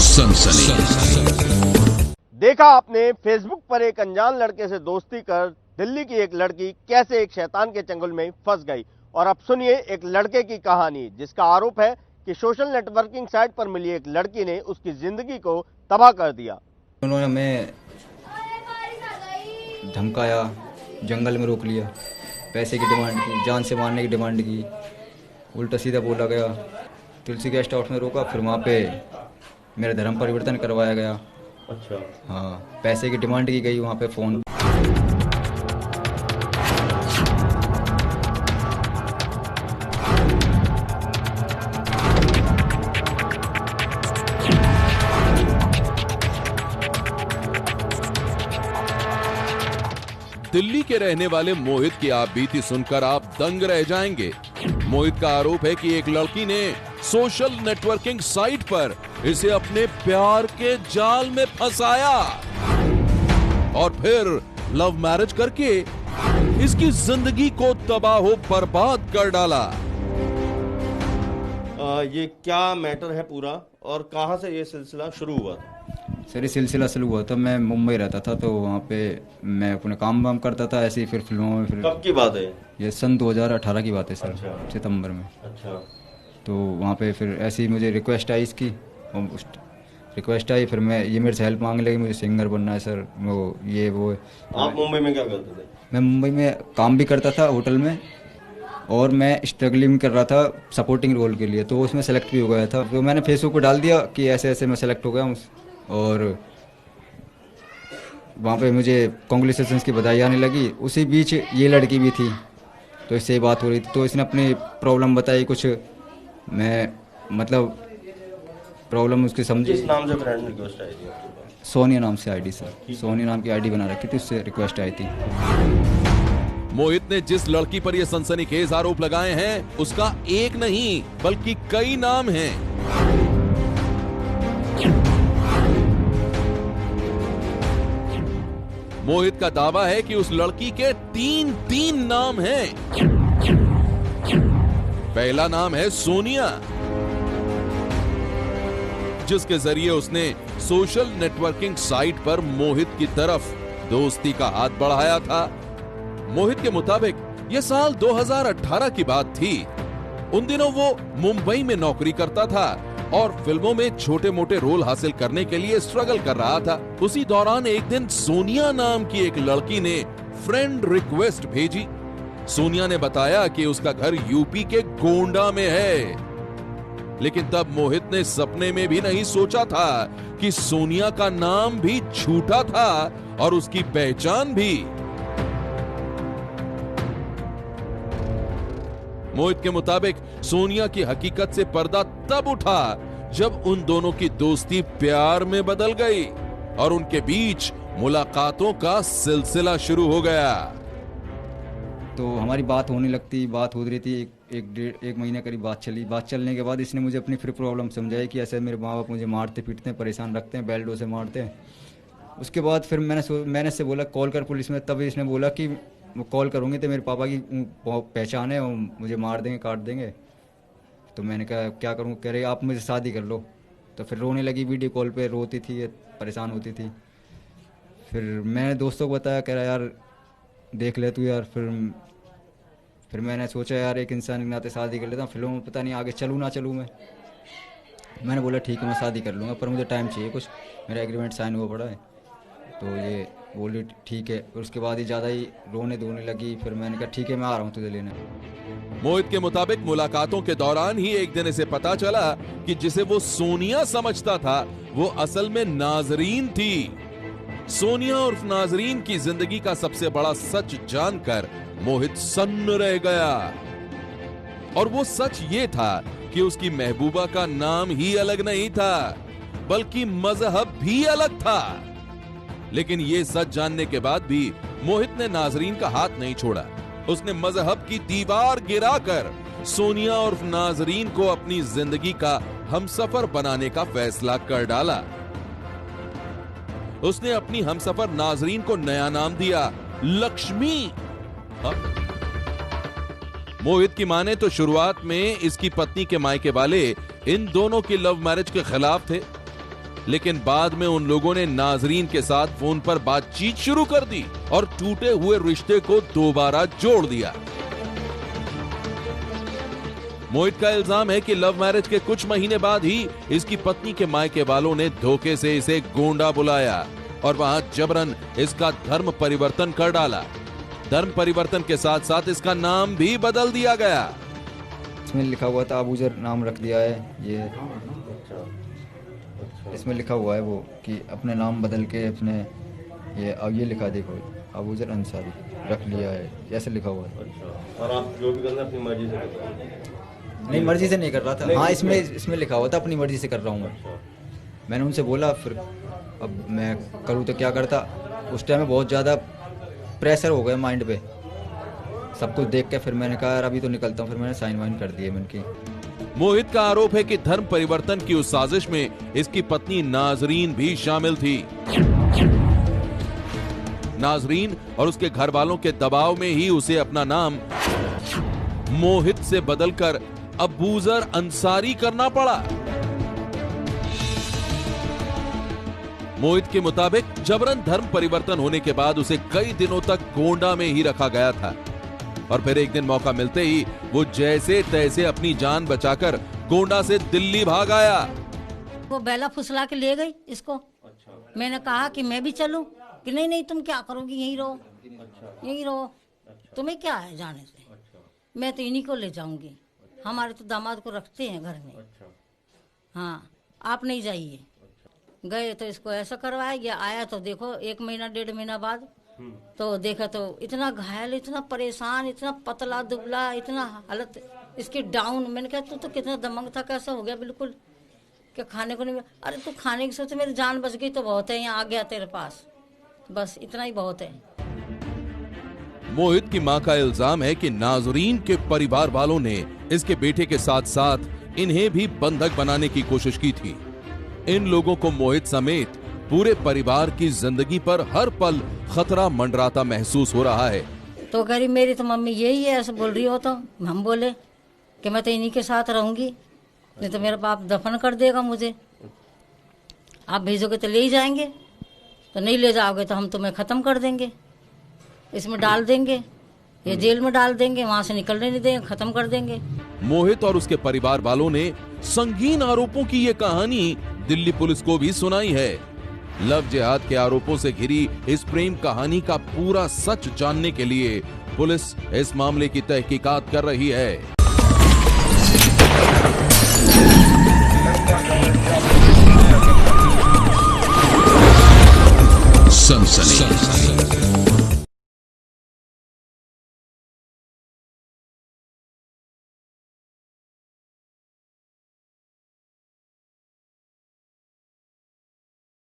सनसनी। देखा आपने फेसबुक पर एक अनजान लड़के से दोस्ती कर दिल्ली की एक लड़की कैसे एक शैतान के चंगुल में फंस गई। और अब सुनिए एक लड़के की कहानी जिसका आरोप है कि सोशल नेटवर्किंग साइट पर मिली एक लड़की ने उसकी जिंदगी को तबाह कर दिया। उन्होंने हमें धमकाया, जंगल में रोक लिया, पैसे की डिमांड की, जान से मारने की डिमांड की, उल्टा सीधा बोला गया। तुलसी गेस्ट हाउस में रोका, फिर वहाँ पे मेरा धर्म परिवर्तन करवाया गया। अच्छा। हाँ, पैसे की डिमांड की गई वहाँ पे फ़ोन। दिल्ली के रहने वाले मोहित की आप बीती सुनकर आप दंग रह जाएंगे। मोहित का आरोप है कि एक लड़की ने सोशल नेटवर्किंग साइट पर इसे अपने प्यार के जाल में फंसाया और फिर लव मैरिज करके इसकी जिंदगी को तबाह बर्बाद कर डाला। ये क्या मैटर है पूरा और कहां से ये सिलसिला शुरू हुआ था? सर, ये सिलसिला शुरू हुआ था, मैं मुंबई रहता था तो वहाँ पे मैं अपने काम वाम करता था, ऐसे ही फिर फिल्मों में। फिर कब की बात है ये? सन 2018 की बात है सर। अच्छा। सितंबर में। अच्छा। तो वहाँ पे फिर ऐसे ही मुझे रिक्वेस्ट आई इसकी, और रिक्वेस्ट आई, फिर मैं ये मेरे से हेल्प मांगने लगी, मुझे सिंगर बनना है सर, वो ये वो। आप मुंबई में क्या करते थे? मैं मुंबई में काम भी करता था होटल में, और मैं स्ट्रगलिंग कर रहा था सपोर्टिंग रोल के लिए, तो उसमें सेलेक्ट भी हो गया था। तो मैंने फेसबुक पर डाल दिया कि ऐसे ऐसे मैं सेलेक्ट हो गया हूँ, और वहाँ पे मुझे कांग्रेचुलेशंस की बधाई आने लगी। उसी बीच ये लड़की भी थी, तो इससे बात हो रही थी, तो इसने अपनी प्रॉब्लम बताई कुछ। मैं मतलब प्रॉब्लम उसकी समझी। किस नाम से फ्रेंड रिक्वेस्ट आई थी आपके पास? सोनिया नाम से आईडी सर, सोनिया नाम की आईडी बना रखी थी, उससे रिक्वेस्ट आई थी। मोहित ने जिस लड़की पर यह सनसनीखेज आरोप लगाए हैं उसका एक नहीं बल्कि कई नाम हैं। मोहित का दावा है कि उस लड़की के तीन नाम हैं। पहला नाम है सोनिया, जिसके जरिए उसने सोशल नेटवर्किंग साइट पर मोहित की तरफ दोस्ती का हाथ बढ़ाया था। मोहित के मुताबिक यह साल 2018 की बात थी। उन दिनों वो मुंबई में नौकरी करता था और फिल्मों में छोटे मोटे रोल हासिल करने के लिए स्ट्रगल कर रहा था। उसी दौरान एक दिन सोनिया नाम की एक लड़की ने फ्रेंड रिक्वेस्ट भेजी। सोनिया ने बताया कि उसका घर यूपी के गोंडा में है, लेकिन तब मोहित ने सपने में भी नहीं सोचा था कि सोनिया का नाम भी झूठा था और उसकी पहचान भी। मोहित के मुताबिक सोनिया की हकीकत से पर्दा तब उठा जब उन दोनों की दोस्ती प्यार में बदल गई और उनके बीच मुलाकातों का सिलसिला शुरू हो गया। तो हमारी बात होने लगती, बात हो रही थी, एक महीने करीब बात चली। बात चलने के बाद इसने मुझे अपनी फिर प्रॉब्लम समझाई कि ऐसे मेरे माँ बाप मुझे मारते पीटते हैं, परेशान रखते हैं, बेल्टों से मारते हैं। उसके बाद फिर मैंने इससे बोला कॉल कर पुलिस में, तब इसने बोला कि वो कॉल करूँगी तो मेरे पापा की पहचान है, वो मुझे मार देंगे, काट देंगे। तो मैंने कहा क्या करूँ? कह रहे आप मुझे शादी कर लो। तो फिर रोने लगी, वीडियो कॉल पे रोती थी, परेशान होती थी। फिर मैंने दोस्तों को बताया, कह रहा यार देख ले तू यार। फिर मैंने सोचा यार एक इंसान के नाते शादी कर लेता हूँ, फिल्मों में पता नहीं आगे चलूँ ना चलूँ मैं। मैंने बोला ठीक है मैं शादी कर लूँगा, पर मुझे टाइम चाहिए कुछ, मेरा एग्रीमेंट साइन हुआ पड़ा है। तो ये बोली ठीक है। उसके बाद ही ज़्यादा ही रोने धोने लगी। फिर मैंने कहा ठीक है मैं आ रहा हूँ तुझे लेने। मोहित के मुताबिक मुलाकातों के दौरान ही एक दिन इसे पता चला कि जिसे वो सोनिया समझता था वो असल में नाजरीन थी। सोनिया उर्फ नाजरीन की जिंदगी का सबसे बड़ा सच जानकर मोहित सन्न रह गया। और वो सच ये था कि उसकी महबूबा का नाम ही अलग नहीं था बल्कि मजहब भी अलग था। लेकिन ये सच जानने के बाद भी मोहित ने नाजरीन का हाथ नहीं छोड़ा। उसने मजहब की दीवार गिराकर सोनिया और नाजरीन को अपनी जिंदगी का हमसफर बनाने का फैसला कर डाला। उसने अपनी हमसफर नाजरीन को नया नाम दिया, लक्ष्मी। मोहित की माने तो शुरुआत में इसकी पत्नी के मायके वाले इन दोनों की लव मैरिज के खिलाफ थे, लेकिन बाद में उन लोगों ने नाजरीन के साथ फोन पर बातचीत शुरू कर दी और टूटे हुए रिश्ते को दोबारा जोड़ दिया। मोहित का इल्जाम है कि लव मैरिज के कुछ महीने बाद ही इसकी पत्नी के मायके वालों ने धोखे से इसे गोंडा बुलाया और वहां जबरन इसका धर्म परिवर्तन कर डाला। धर्म परिवर्तन के साथ साथ इसका नाम भी बदल दिया गया। इसमें लिखा हुआ था अबूजर नाम रख दिया है। ये इसमें लिखा हुआ है वो कि अपने नाम बदल के अपने ये अब ये लिखा देखो अबूजर अंसारी रख लिया है, ऐसे लिखा हुआ है। और आप जो भी करना अपनी मर्जी से करते हैं? नहीं, मर्जी से नहीं कर रहा था। हाँ, इसमें लिखा हुआ था अपनी मर्जी से कर रहा हूँ। मैंने उनसे बोला फिर अब मैं करूँ तो क्या करता। उस टाइम में बहुत ज़्यादा प्रेशर हो गया माइंड पे सब कुछ देख के। फिर मैंने कहा यार अभी तो निकलता हूँ। फिर मैंने साइन वाइन कर दिए मन की। मोहित का आरोप है कि धर्म परिवर्तन की उस साजिश में इसकी पत्नी नाजरीन भी शामिल थी। नाजरीन और उसके घर वालों के दबाव में ही उसे अपना नाम मोहित से बदलकर अबूजर अंसारी करना पड़ा। मोहित के मुताबिक जबरन धर्म परिवर्तन होने के बाद उसे कई दिनों तक गोंडा में ही रखा गया था और फिर एक दिन मौका मिलते ही वो जैसे तैसे अपनी जान बचाकर गोंडा से दिल्ली भाग आया। वो बैला फुसला के ले गई इसको। मैंने कहा कि मैं भी चलूं कि नहीं नहीं तुम क्या करोगी, यहीं रहो यहीं रहो, तुम्हें क्या है जाने से, मैं तो इन्हीं को ले जाऊंगी, हमारे तो दामाद को रखते हैं घर में। हाँ आप नहीं जाइए। गए तो इसको ऐसा करवाया गया। आया तो देखो 1 महीना 1.5 महीना बाद तो देखा तो इतना घायल, इतना परेशान, इतना पतला दुबला, इतना हालत इसकी डाउन। मैंने कहा तू तो कितना दमंग था, कैसा हो गया बिल्कुल क्या खाने को नहीं मिला। अरे तू खाने की सोचे मेरी जान बच गई तो बहुत है, यहाँ आ गया तेरे पास, बस इतना ही बहुत है। मोहित की मां का इल्जाम है कि नाजरीन के परिवार वालों ने इसके बेटे के साथ साथ इन्हें भी बंधक बनाने की कोशिश की थी। इन लोगों को मोहित समेत पूरे परिवार की जिंदगी पर हर पल खतरा मंडराता महसूस हो रहा है। तो कह रही मेरी तो मम्मी यही है, ऐसे बोल रही हो। तो हम बोले कि मैं तो इन्हीं के साथ रहूंगी, नहीं तो मेरा बाप दफन कर देगा मुझे। आप भेजोगे तो ले ही जाएंगे, तो नहीं ले जाओगे तो हम तुम्हें खत्म कर देंगे, इसमें डाल देंगे, ये जेल में डाल देंगे, वहां से निकलने नहीं देंगे, खत्म कर देंगे। मोहित और उसके परिवार वालों ने संगीन आरोपों की ये कहानी दिल्ली पुलिस को भी सुनाई है। लव जिहाद के आरोपों से घिरी इस प्रेम कहानी का पूरा सच जानने के लिए पुलिस इस मामले की तहकीकात कर रही है। सनसनी